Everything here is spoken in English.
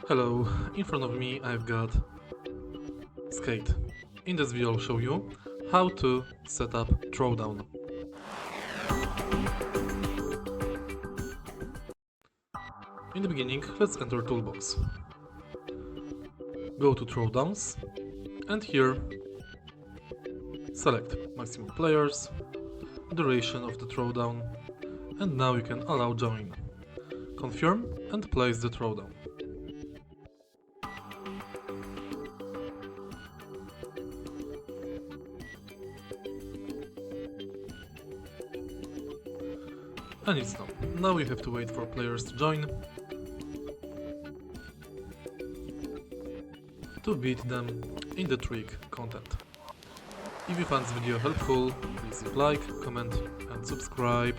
Hello, in front of me I've got Skate. In this video I'll show you how to set up Throwdown. In the beginning, let's enter Toolbox. Go to Throwdowns and here select maximum players, duration of the throwdown, and now you can allow join. Confirm and place the throwdown. And it's done. Now we have to wait for players to join to beat them in the trick content. If you found this video helpful, please leave like, comment and subscribe.